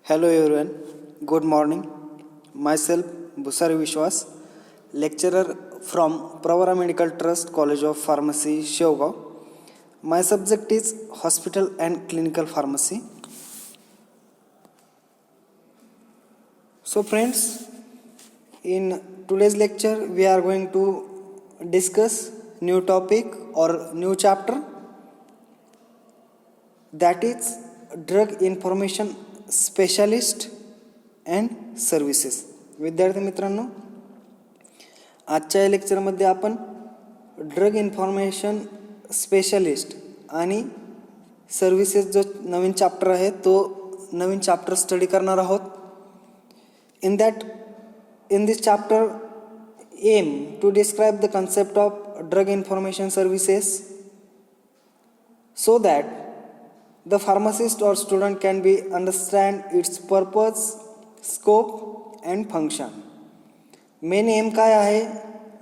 Hello everyone, good morning. Myself Busari Vishwas, lecturer from Pravara Medical Trust College of Pharmacy, Shevgaon. My subject is Hospital and Clinical Pharmacy. So friends, in today's lecture we are going to discuss new topic or new chapter, that is drug information specialist and services. विद्यार्थी मित्रांनो, आजच्या या लेक्चरमध्ये आपण drug information specialist आणि services जो नवीन chapter आहे तो नवीन चॅप्टर स्टडी करणार आहोत. In this chapter aim to describe the concept of drug information services so that the pharmacist or student can be understand its purpose, scope and function. Main M काय आहे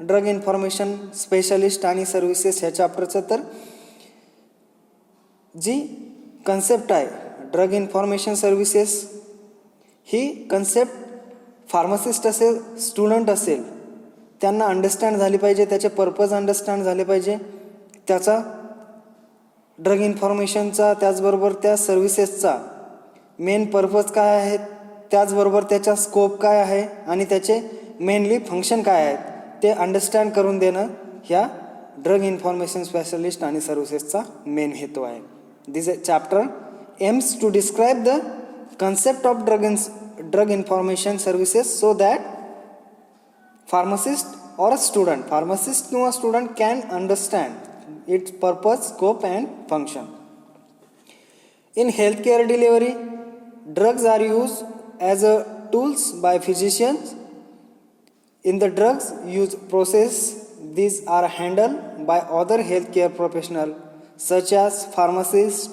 drug information specialist आणि services ह्या चॅप्टरचं, तर जी concept आहे drug information services ही concept pharmacist असेल student असेल त्यांना understand झाली पाहिजे, त्याचे पर्पज अंडरस्टँड झाले पाहिजे, त्याचा ड्रग इन्फॉर्मेशनचा त्याचबरोबर त्या सर्व्हिसेसचा मेन पर्पज काय आहे, त्याचबरोबर त्याचा स्कोप काय आहे आणि त्याचे मेनली फंक्शन काय आहेत ते अंडरस्टँड करून देणं ह्या ड्रग इन्फॉर्मेशन स्पेशलिस्ट आणि सर्व्हिसेसचा मेन हेतू आहे. This chapter aims to describe the concept of drug information services so that pharmacist or student pharmacist किंवा student can understand its purpose, scope and function. In healthcare delivery, drugs are used as a tools by physicians. In the drugs use process, these are handled by other healthcare professionals such as pharmacists,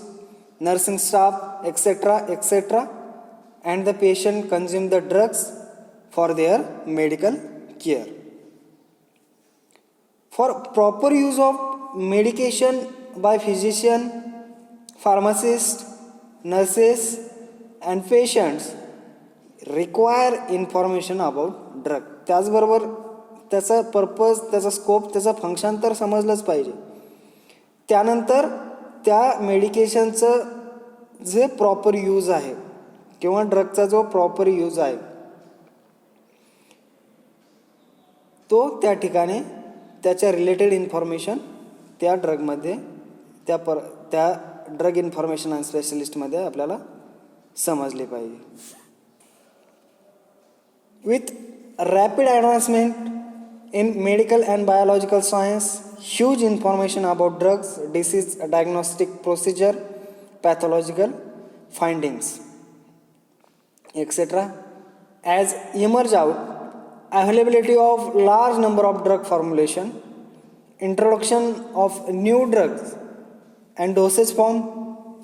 nursing staff, etc. And the patient consume the drugs for their medical care. For proper use of medication by physician, pharmacists, nurses and patients require information about drug. त्याचबरोबर त्याचा purpose, त्याचा scope, त्याचा function तर समजलंच पाहिजे. त्यानंतर त्या मेडिकेशनचं जे प्रॉपर यूज आहे किंवा ड्रगचा जो प्रॉपर यूज आहे तो त्या ठिकाणी त्याच्या रिलेटेड इन्फॉर्मेशन त्या ड्रगमध्ये त्या ड्रग इन्फॉर्मेशन अँड स्पेशलिस्टमध्ये आपल्याला समजले पाहिजे. With rapid advancement in medical and biological science, huge information about drugs, disease diagnostic procedure, pathological findings etc. as emerge out, availability of large number of drug formulation, introduction of new drugs and dosage form,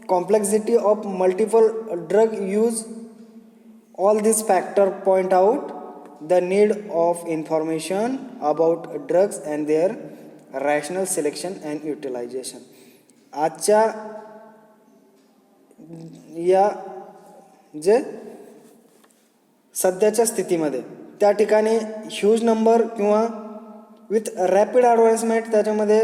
complexity of multiple drug use, all these factors point out the need of information about drugs and their rational selection and utilization. आजच्या या जे सध्याच्या स्थितीमध्ये त्या ठिकाणी huge number किंवा with rapid advancement त्याच्यामध्ये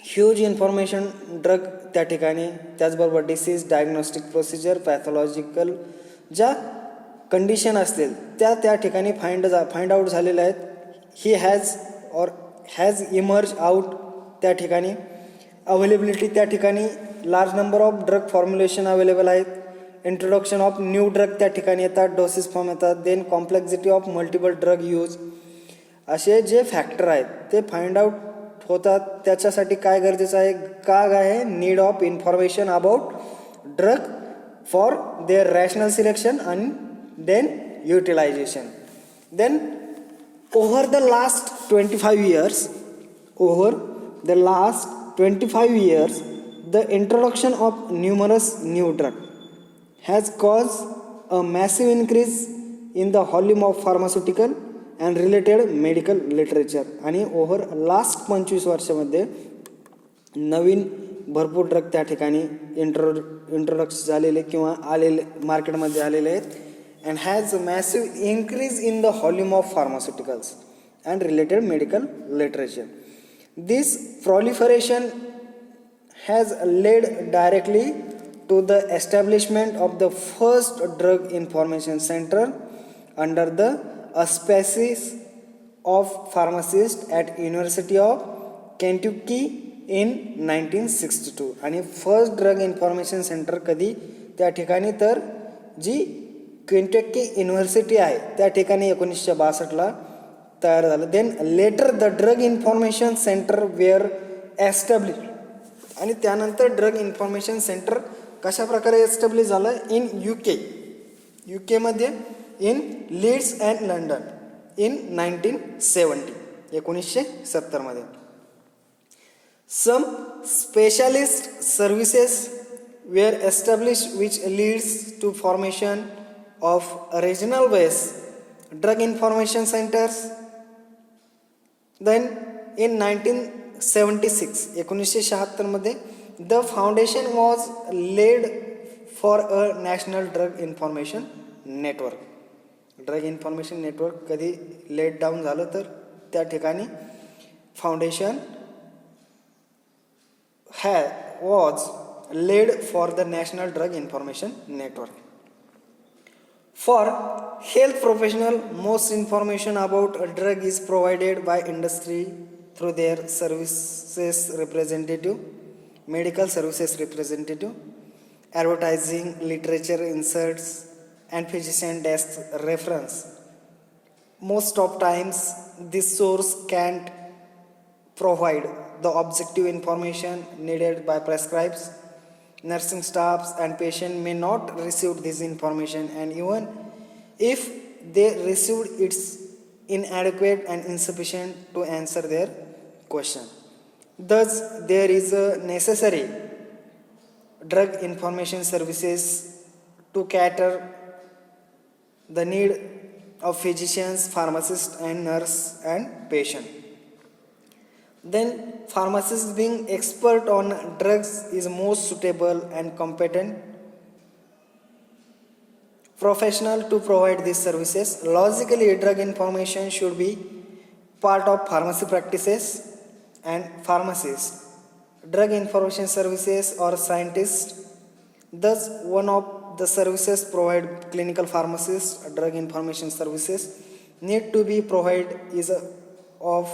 huge information drug त्या ठिकाणी, त्याचबरोबर डिसीज डायग्नोस्टिक प्रोसिजर, पॅथॉलॉजिकल ज्या कंडिशन असतील त्या ठिकाणी फाइंड आउट झालेल्या आहेत. ही हॅज इमर्ज आउट त्या ठिकाणी, अवेलेबिलिटी त्या ठिकाणी large number of drug formulation available आहेत, इंट्रोडक्शन ऑफ न्यू ड्रग त्या ठिकाणी येतात, डोसेस फॉर्म येतात, then complexity of multiple drug use, असे जे फॅक्टर आहेत ते फाइंड आउट होतात. त्याच्यासाठी काय गरजेचं आहे, काय आहे need of information about drug for their rational selection and then utilization. Then over the last 25 years the introduction of numerous new drug has caused a massive increase in the volume of pharmaceutical and related medical literature. आणि over last 25 वर्षामध्ये नवीन भरपूर drug त्या ठिकाणी introduction झालेले किंवा आलेले मार्केटमध्ये आलेले आहेत and has massive increase in the volume of pharmaceuticals and related medical literature. This proliferation has led directly to the establishment of the first drug information center under the auspices of pharmacists at University of Kentucky in 1962. आणि first drug information centre कधी त्या ठिकाणी तर जी Kentucky university आहे त्या ठिकाणी 1962ला तयार झालं. Then later the drug information center were establish आणि त्यानंतर ड्रग इन्फॉर्मेशन सेंटर कशा प्रकारे एस्टॅब्लिश झालं इन यूकेमध्ये in Leeds and London in 1970 1970मध्ये. Some specialist services were establish which leads to formation of regional base drug information centres. Then in 1976 1976मध्ये the foundation was laid for a national drug information network. Drug information network कधी laid down झालं तर त्या ठिकाणी foundation was laid for the National Drug Information Network. For health professional, most information about a drug is provided by industry through their services representative, medical services representative, advertising, literature inserts, and physician desk reference. Most of times, this source can't provide the objective information needed by prescribers. Nursing staffs and patient may not receive this information, and even if they received, it's inadequate and insufficient to answer their question. Thus, there is a necessary drug information services to cater the need of physicians, pharmacists, and nurse and patient. Then pharmacists being expert on drugs is most suitable and competent professional to provide these services. Logically, drug information should be part of pharmacy practices and pharmacists, drug information services or scientists. Thus, one of the services provide clinical pharmacists, drug information services need to be provided is of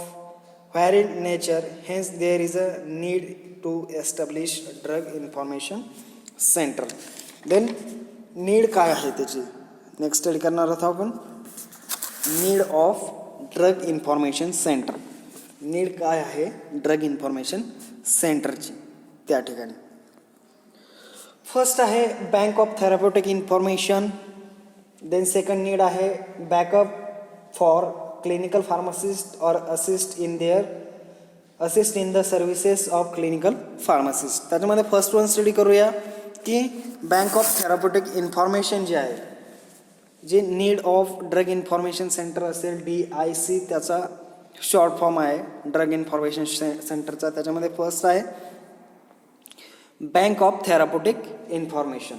varied nature, hence there is a need to establish a drug information center. Then need काय आहे त्याची next study करणार आहोत आपण. Need of drug information centre. Need काय आहे drug information सेंटरची त्या ठिकाणी. फर्स्ट आहे bank of therapeutic information. Then second need आहे backup for clinical pharmacist or assist in the services of clinical pharmacist. त्याच्यामध्ये फर्स्ट वन स्टडी करूया की बँक ऑफ थेराप्युटिक इन्फॉर्मेशन जे आहे जे need of drug information centre असेल DIC त्याचा short form आहे ड्रग इन्फॉर्मेशन सेंटरचा. त्याच्यामध्ये फर्स्ट आहे bank of therapeutic information.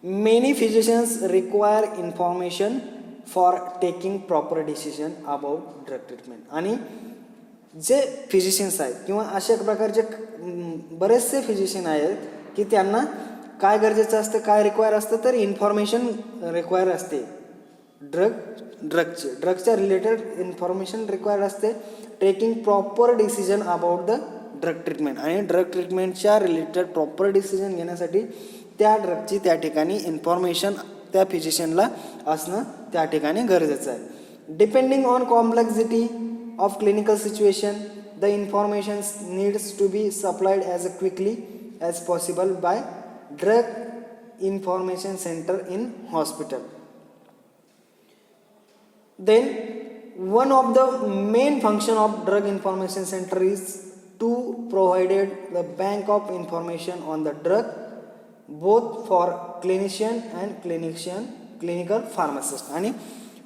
Many physicians require information for taking proper decision about drug treatment. आणि जे फिजिशियन्स आहेत किंवा अशा प्रकारचे बरेचसे फिजिशियन आहेत की त्यांना काय गरजेचं असतं काय रिक्वायर असतं तर इन्फॉर्मेशन रिक्वायर असते. ड्रगच्या रिलेटेड इन्फॉर्मेशन रिक्वायर्ड असते. Taking proper decision about the drug treatment आणि ड्रग ट्रीटमेंटच्या रिलेटेड प्रॉपर डिसिजन घेण्यासाठी त्या ड्रगची त्या ठिकाणी इन्फॉर्मेशन त्या फिजिशियनला असणं त्या ठिकाणी गरजेचं आहे. Depending on complexity of clinical situation the information needs to be supplied as quickly as possible by drug information center in hospital. Then one of the main function of drug information center is to provided the bank of information on the drug both for clinician and clinical pharmacist. आणि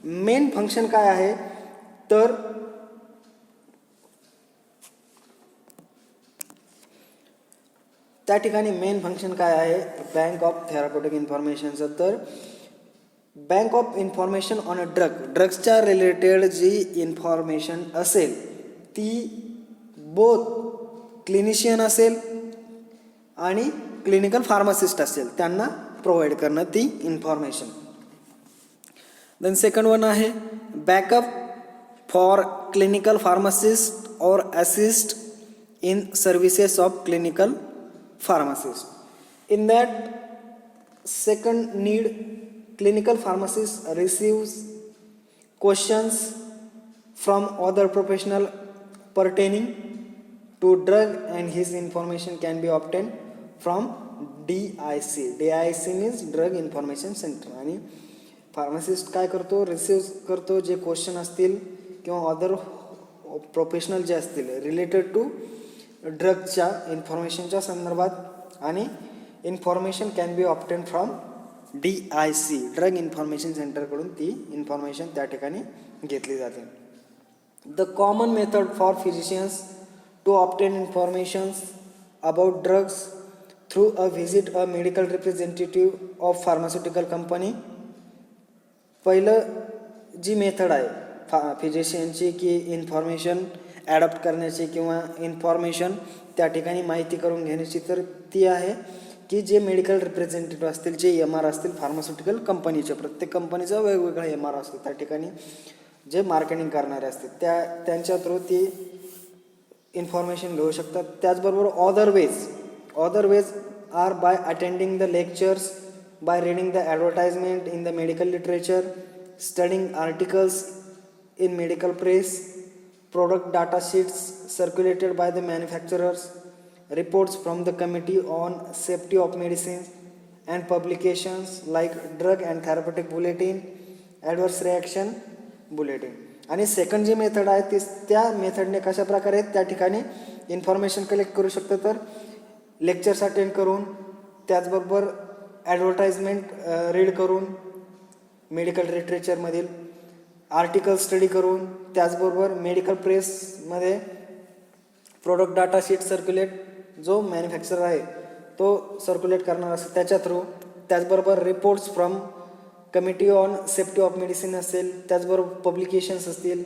main function काय आहे तर त्या ठिकाणी main function काय आहे bank of therapeutic इन्फॉर्मेशनचं. तर bank of information on a ड्रग्सच्या रिलेटेड जी इन्फॉर्मेशन असेल ती बोथ क्लिनिशियन असेल आणि क्लिनिकल फार्मासिस्ट असेल त्यांना प्रोव्हाइड करणं ती इन्फॉर्मेशन. देन सेकंड वन आहे बॅकअप फॉर क्लिनिकल फार्मासिस्ट और assist in services of clinical pharmacist. In that second need clinical pharmacist receives questions from other professional pertaining to drug and his information can be obtained from DIC. DIC means Drug Information Center. आणि pharmacist काय करतो receive करतो जे question असतील किंवा other professional जे असतील related to ड्रगच्या इन्फॉर्मेशनच्या संदर्भात आणि information can be obtain from DIC drug information सेंटरकडून ती इन्फॉर्मेशन त्या ठिकाणी घेतली जाते. The common method for physicians to obtain informations about drugs through a visit a medical representative of pharmaceutical company. पहिलं जी मेथड आहे फिजिशियनची की इन्फॉर्मेशन ॲडॉप्ट करण्याची किंवा इन्फॉर्मेशन त्या ठिकाणी माहिती करून घेण्याची तर ती आहे की जे मेडिकल रिप्रेझेंटेटिव्ह असतील जे MR असतील फार्मास्युटिकल कंपनीचे प्रत्येक कंपनीचा वेगवेगळा MR असतो त्या ठिकाणी जे मार्केटिंग करणारे असतील त्यांच्या थ्रू ती इन्फॉर्मेशन घेऊ शकतात. त्याचबरोबर other ways are by attending the lectures, by reading the advertisement in the medical literature, studying articles in medical press, product data sheets circulated by the manufacturers, reports from the Committee on Safety of Medicines, and publications like Drug and Therapeutic Bulletin, Adverse Reaction Bulletin. आणि second जी method आहे ती त्या मेथडने कशा प्रकारे त्या ठिकाणी information collect करू शकतो तर लेक्चर्स अटेंड करून, त्याचबरोबर ॲडव्हर्टाइजमेंट रीड करून, मेडिकल लिटरेचरमधील आर्टिकल स्टडी करून, त्याचबरोबर मेडिकल प्रेसमध्ये प्रोडक्ट डाटा शीट सर्क्युलेट जो मॅन्युफॅक्चरर आहे तो सर्क्युलेट करणार असेल त्याच्या थ्रू, त्याचबरोबर reports from committee on safety of medicine असेल, त्याचबरोबर पब्लिकेशन्स असतील,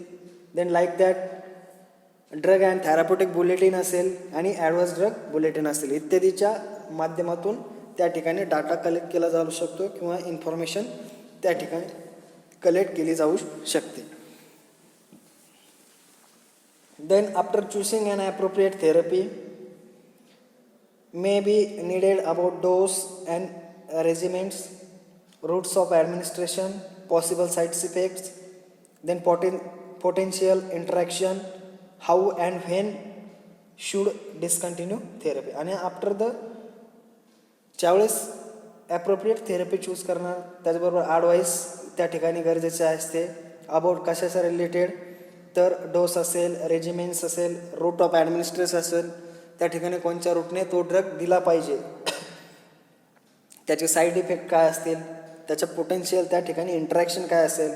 then like that drug and therapeutic bulletin असेल आणि ॲडव्हान्स ड्रग बुलेटिन असेल इत्यादीच्या माध्यमातून त्या ठिकाणी डाटा कलेक्ट केला जाऊ शकतो किंवा इन्फॉर्मेशन त्या ठिकाणी कलेक्ट केली जाऊ शकते. Then after choosing an appropriate therapy may be needed about dose and regimens, routes of administration, possible side effects, then potential interaction, how and when should discontinue therapy. आणि आफ्टर द ज्यावेळेस appropriate therapy choose करणार त्याचबरोबर advice त्या ठिकाणी गरजेचे असते about कशाच्या related तर डोस असेल, रेजिमेंट्स असेल, रूट ऑफ ॲडमिनिस्ट्रेशन असेल, त्या ठिकाणी कोणत्या रूटने तो ड्रग दिला पाहिजे, त्याचे साईड इफेक्ट काय असतील, त्याचं पोटेन्शियल त्या ठिकाणी इंटरॅक्शन काय असेल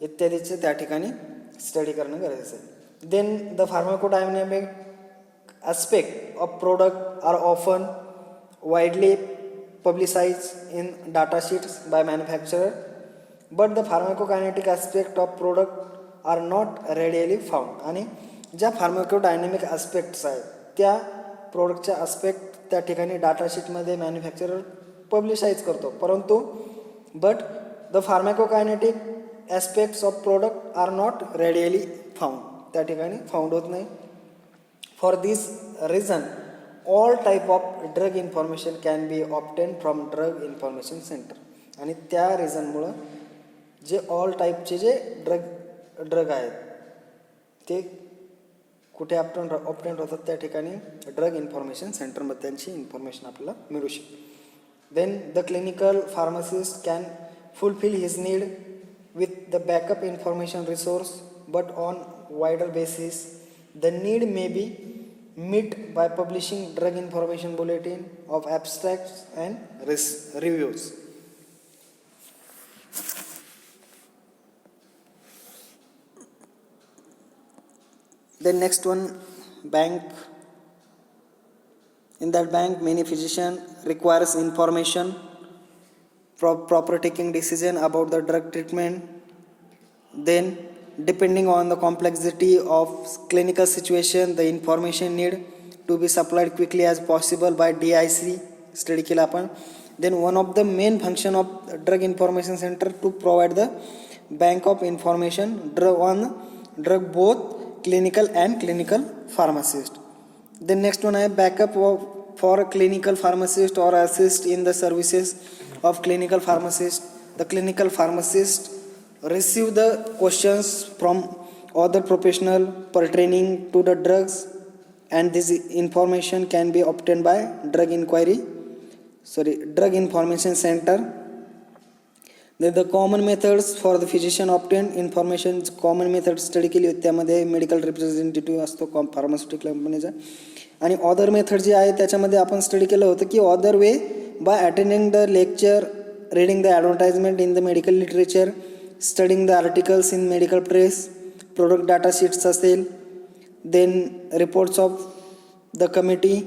इत्यादीचे त्या ठिकाणी स्टडी करणं गरजेचं आहे. Then the pharmacodynamic aspect of product are often widely publicized in data sheets by manufacturer, but the pharmacokinetic aspect of product are not readily found. आणि ज्या फार्माकोडायनॅमिक ॲस्पेक्ट्स आहेत त्या प्रोडक्टच्या ॲस्पेक्ट त्या ठिकाणी डाटा शीटमध्ये मॅन्युफॅक्चरर पब्लिसाइज करतो, परंतु but the pharmacokinetic aspects of product are not readily found, त्या ठिकाणी फाउंड होत नाही. For this reason all type of drug information can be obtain from drug information centre. आणि त्या रिझनमुळं जे ऑल टाईपचे जे ड्रग आहेत ते कुठे ऑप्टेंट होतात त्या ठिकाणी ड्रग इन्फॉर्मेशन सेंटरमध्ये त्यांची इन्फॉर्मेशन आपल्याला मिळू शकते. Then the clinical pharmacist can fulfil his need with the backup information resource, but on wider basis the need may be met by publishing drug information bulletin of abstracts and reviews. The next one, bank In that bank, many physician requires information, proper taking decision about the drug treatment. Then, depending on the complexity of clinical situation, the information need to be supplied quickly as possible by DIC. Study केला आपण. Then one of the main function of drug information center to provide the bank of information drug both clinical and clinical pharmacist. The next one is backup for clinical pharmacist or assist in the services of clinical pharmacist. The clinical pharmacist receive the questions from other professional pertaining to the drugs, and this information can be obtained by drug information center. Then the common methods for the physician obtain information. Common method study केली होती, त्यामध्ये medical representative असतो pharmaceutical कंपनीचा. आणि other method जे आहे त्याच्यामध्ये आपण स्टडी केलं होतं की other way by attending the lecture, reading the advertisement in the medical literature, studying the articles in medical press, product data sheets असेल, then reports of the committee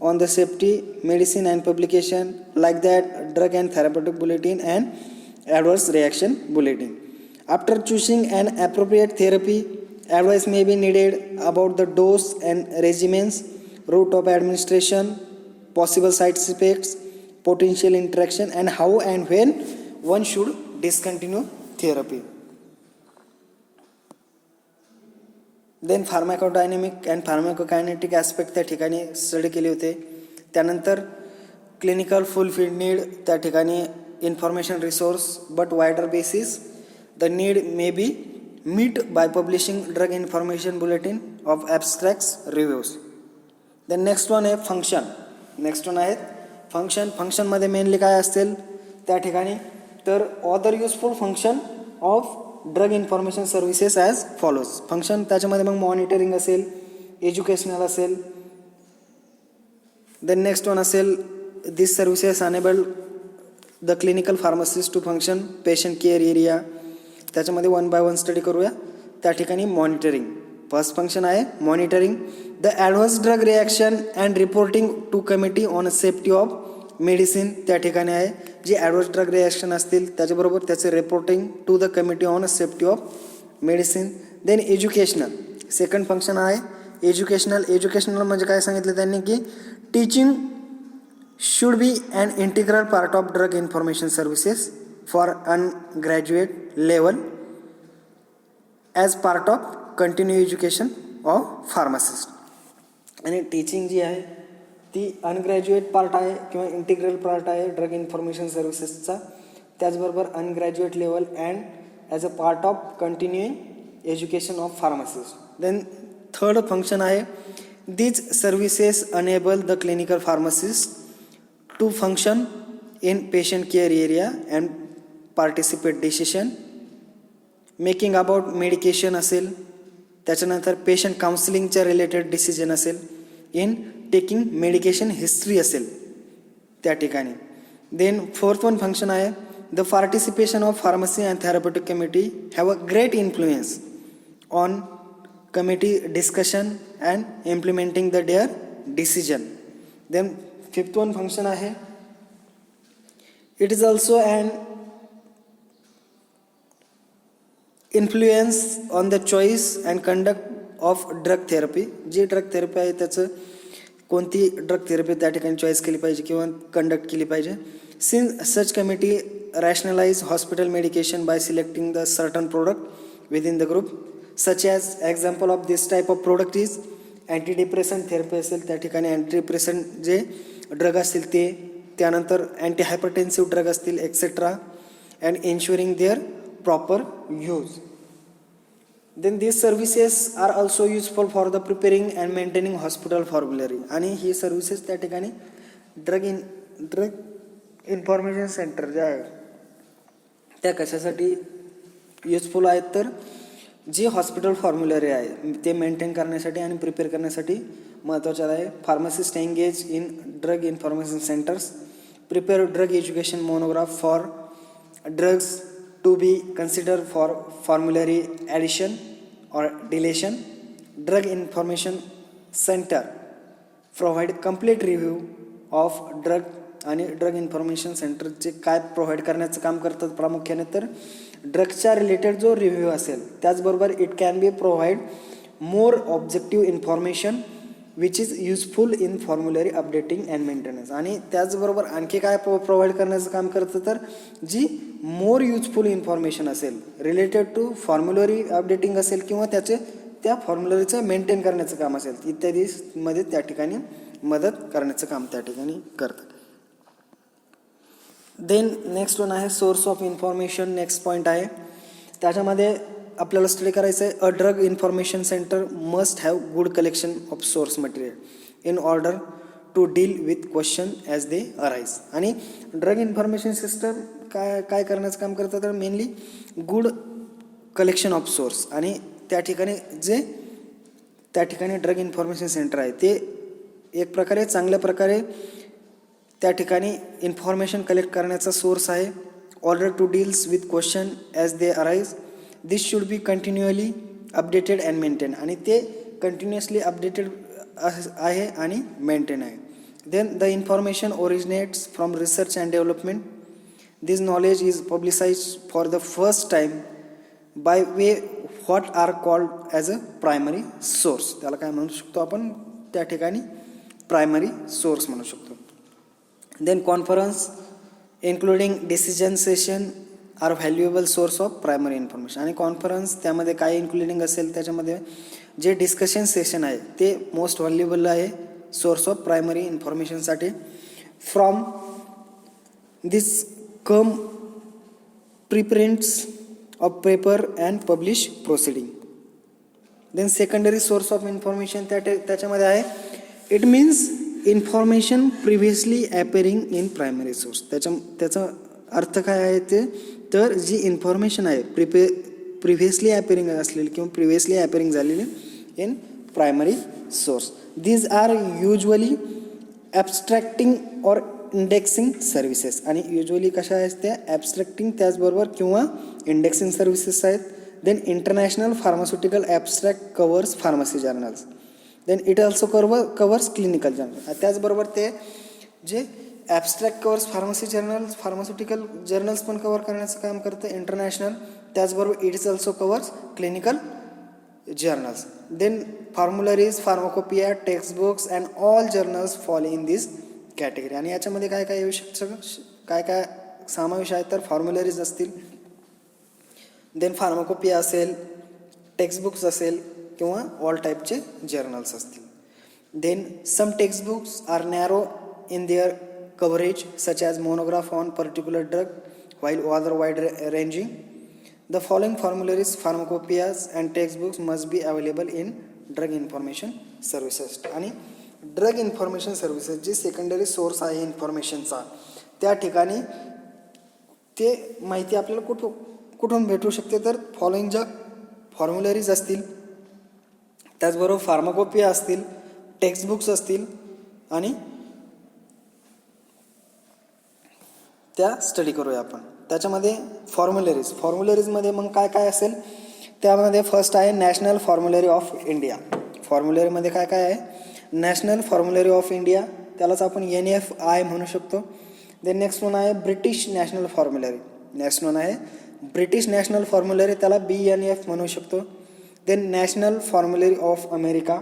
on the safety, medicine and publication, like that drug and therapeutic bulletin and adverse reaction bulletin. After choosing an appropriate therapy, advice may be needed about the dose and regimens, route of administration, possible side effects, potential interaction, and how and when one should discontinue therapy. Then pharmacodynamic and pharmacokinetic aspect त्या ठिकाणी study केले होते. त्यानंतर clinical fulfilled need, त्या ठिकाणी information resource but wider basis. The need may be meet by publishing drug information bulletin of abstracts reviews. Then next one आहे function. Next one आहेत function. फंक्शनमध्ये मेनली काय असतील त्या ठिकाणी, तर other useful function of drug information services as follows. Function त्याच्यामध्ये मग मॉनिटरिंग असेल, एज्युकेशनल असेल. देन नेक्स्ट वन असेल this services enable the clinical pharmacist to function patient care area. त्याच्यामध्ये वन बाय वन स्टडी करूया. त्या ठिकाणी मॉनिटरिंग फर्स्ट फंक्शन आहे monitoring the adverse drug reaction and reporting to committee on safety of medicine. त्या ठिकाणी आहे जी adverse drug reaction असतील त्याच्याबरोबर त्याचे reporting to the committee on safety of medicine. Then educational second function आहे educational. Educational म्हणजे काय सांगितलं त्यांनी की teaching should be an integral part of drug information services for undergraduate level as part of continue education of pharmacist. आणि teaching जी आहे ती अनग्रॅज्युएट पार्ट आहे किंवा इंटिग्रल पार्ट आहे ड्रग इन्फॉर्मेशन सर्व्हिसेसचा. त्याचबरोबर undergraduate level and as a part of continuing education of pharmacist. Then third function आहे these services enable the clinical pharmacist to function in patient care area and participate decision making about medication असेल. त्याच्यानंतर patient काउन्सिलिंगच्या related decision असेल, in taking medication history असेल त्या ठिकाणी. Then fourth one function आहे the participation of pharmacy and therapeutic committee have a great influence on committee discussion and implementing the their decision. Then fifth one function आहे it is also and influence on the choice and conduct of drug therapy. जी drug therapy आहे त्याचं कोणती drug therapy त्या ठिकाणी choice केली पाहिजे किंवा कंडक्ट केली पाहिजे. Since such committee rationalise hospital medication by selecting the certain product within the group such as example of this type of product is antidepressant therapy असेल त्या ठिकाणी अँटीडिप्रेसंट जे ड्रग असतील ते, त्यानंतर अँटी हायपरटेन्सिव्ह ड्रग असतील etcetera and ensuring their proper use. Then these services are also useful for the preparing and maintaining hospital formulary. आणि ही services त्या ठिकाणी ड्रग इन्फॉर्मेशन सेंटर जे आहे त्या कशासाठी युजफुल आहेत, तर जे हॉस्पिटल फॉर्म्युलरी आहे ते मेंटेन करण्यासाठी आणि प्रिपेअर करण्यासाठी महत्त्वाचे आहे. Pharmacist engage in drug information centres prepare drug education monograph for drugs to be considered for formulary addition or deletion. Drug information center provide complete review of drug, आणि drug information सेंटरचे काय provide करण्याचं काम करतात प्रामुख्याने तर ड्रगच्या related जो review असेल. त्याचबरोबर it can be provide more objective information which is useful in formulary updating and maintenance. आणि त्याचबरोबर आणखी काय प्रोव्हाइड करण्याचं काम करतं तर जी मोर युजफुल इन्फॉर्मेशन असेल रिलेटेड टू फॉर्म्युलरी अपडेटिंग असेल किंवा त्या फॉर्म्युलरीचं मेंटेन करण्याचं काम असेल इत्यादीमध्ये त्या ठिकाणी मदत करण्याचं काम त्या ठिकाणी करतात. देन नेक्स्ट वन आहे source of information. Next point आहे त्याच्यामध्ये आपल्याला स्टडी करायचं आहे a drug information center must have good collection of source material in order to deal with question as they arise. आणि ड्रग इन्फॉर्मेशन सिस्टम काय करण्याचं काम करतं तर mainly good collection of source. आणि त्या ठिकाणी ड्रग इन्फॉर्मेशन सेंटर आहे ते एक प्रकारे चांगल्या प्रकारे त्या ठिकाणी इन्फॉर्मेशन कलेक्ट करण्याचा सोर्स आहे. Order to deals with question as they arise. This should be continually updated and maintain. आणि ते कंटिन्युअसली अपडेटेड आहे आणि मेंटेन आहे. Then the information originates from research and development. This knowledge is publicise for the first time by way what are called as a primary source. त्याला काय म्हणू शकतो आपण त्या ठिकाणी प्रायमरी सोर्स म्हणू शकतो. Then conference including decision session are valuable source of primary information. आणि कॉन्फरन्स त्यामध्ये काय इन्क्लुडिंग असेल त्याच्यामध्ये जे डिस्कशन सेशन आहे ते मोस्ट व्हॅल्युएबल आहे सोर्स ऑफ प्रायमरी इन्फॉर्मेशनसाठी. From this come preprints of paper and publish proceeding. Then secondary source of information त्याच्यामध्ये आहे it means information previously appearing in primary source. त्याचा अर्थ काय आहे ते तर जी इन्फॉर्मेशन आहे प्रिव्हियसली ॲपेरिंग असलेली किंवा प्रिव्हियसली ॲपेरिंग झालेली in primary source. These are usually abstracting or indexing services. आणि युजली कशा आहेत त्या ॲबस्ट्रॅक्टिंग त्याचबरोबर किंवा इंडेक्सिंग सर्व्हिसेस आहेत. Then international pharmaceutical abstract covers pharmacy journals. Then it also covers clinical journal. त्याचबरोबर ते जे abstract covers pharmacy journals pharmaceutical journals पण कवर करण्याचं काम करतं इंटरनॅशनल. त्याचबरोबर it is also covers clinical journals. Then formularies pharmacopoeia textbooks and all journals fall in this category. आणि याच्यामध्ये काय काय येऊ शकतं काय समावेश आहे तर फॉर्म्युलरीज असतील, देन फार्माकोपिया असेल, टेक्स्टबुक्स असेल किंवा ऑल टाईपचे जर्नल्स असतील. Then some textbooks are narrow in their coverage such as monograph on particular drug while other wide ranging. The following formularies pharmacopoeias and textbooks must be available in drug information services. आणि drug information services जी secondary source आहे इन्फॉर्मेशनचा त्या ठिकाणी ते माहिती आपल्याला कुठून भेटू शकते तर फॉलोइंग ज्या फॉर्म्युलरीज असतील त्याचबरोबर फार्माकोपिया असतील टेक्स्टबुक्स असतील आणि त्या स्टडी करूया आपण. त्याच्यामध्ये फॉर्म्युलरीजमध्ये मग काय काय असेल त्यामध्ये फर्स्ट आहे नॅशनल फॉर्म्युलरी ऑफ इंडिया. फॉर्म्युलरीमध्ये काय काय आहे नॅशनल फॉर्म्युलरी ऑफ इंडिया त्यालाच आपण NFI म्हणू शकतो. देन नेक्स्ट वन आहे British national formulary. Next one आहे ब्रिटिश नॅशनल फॉर्म्युलरी त्याला BNF म्हणू शकतो. Then national formulary of America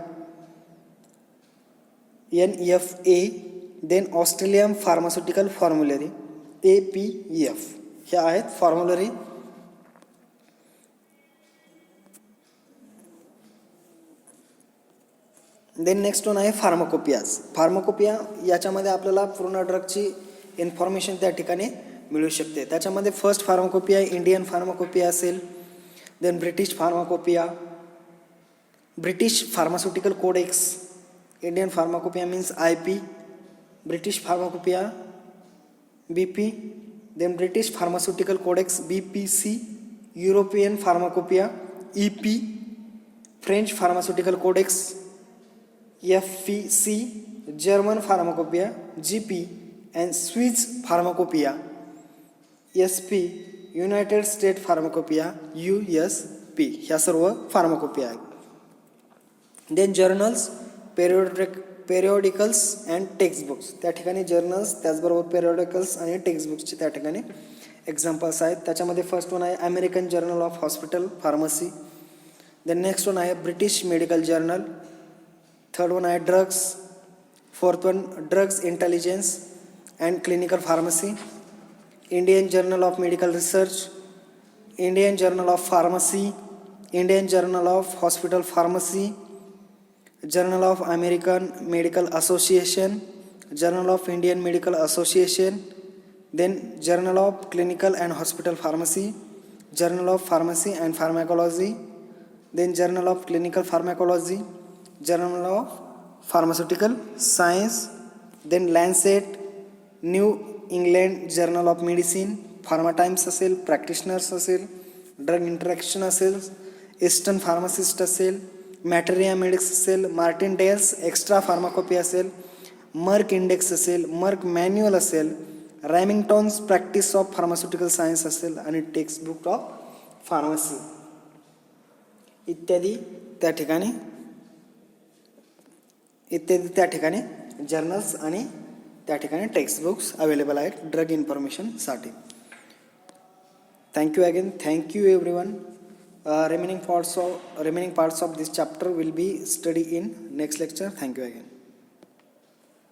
NFA. Then Australian pharmaceutical formulary APF. ह्या आहेत फॉर्म्युलरी. देन नेक्स्ट वन आहे फार्माकोपियाज. फार्माकोपिया याच्यामध्ये आपल्याला पूर्ण ड्रगची इन्फॉर्मेशन त्या ठिकाणी मिळू शकते. त्याच्यामध्ये फर्स्ट फार्माकोपिया इंडियन फार्माकोपिया असेल. Then British pharmacopoeia, British pharmaceutical codex, Indian pharmacopoeia means IP, British pharmacopoeia BP, then British Pharmaceutical Codex BPC, European Pharmacopoeia EP, French Pharmaceutical Codex FPC, German Pharmacopoeia GP, and Swiss Pharmacopoeia SP, United States Pharmacopoeia USP. ह्या सर्व pharmacopoeia आहेत. Then journals पेरिओडिकल्स and textbooks, त्या ठिकाणी journals त्याचबरोबर पेरिओडिकल्स आणि टेक्स्टबुक्सचे त्या ठिकाणी examples आहेत. त्याच्यामध्ये फर्स्ट वन आहे American journal of hospital pharmacy. Then next one आहे British medical journal. Third one आहे drugs. Fourth one drugs intelligence and clinical pharmacy. Indian journal of medical research, Indian journal of pharmacy, Indian journal of hospital pharmacy, journal of American medical association, journal of Indian medical association, then journal of clinical and hospital pharmacy, journal of pharmacy and pharmacology, then journal of clinical pharmacology, journal of pharmaceutical science, then Lancet, new England journal of medicine, pharma times असेल, practitioners असेल, drug interaction असेल, eastern pharmacist असेल, materia medics असेल, Martindale's extra pharmacopoeia असेल, Merck index असेल, Merck manual असेल, Remington's practice of pharmaceutical science असेल आणि टेक्स्ट बुक ऑफ फार्मसी इत्यादी त्या ठिकाणी जर्नल्स आणि त्या ठिकाणी टेक्स्ट बुक्स अवेलेबल आहेत ड्रग इन्फॉर्मेशनसाठी. Thank you again. Thank you everyone. remaining parts of this chapter will be studied in next lecture. Thank you again.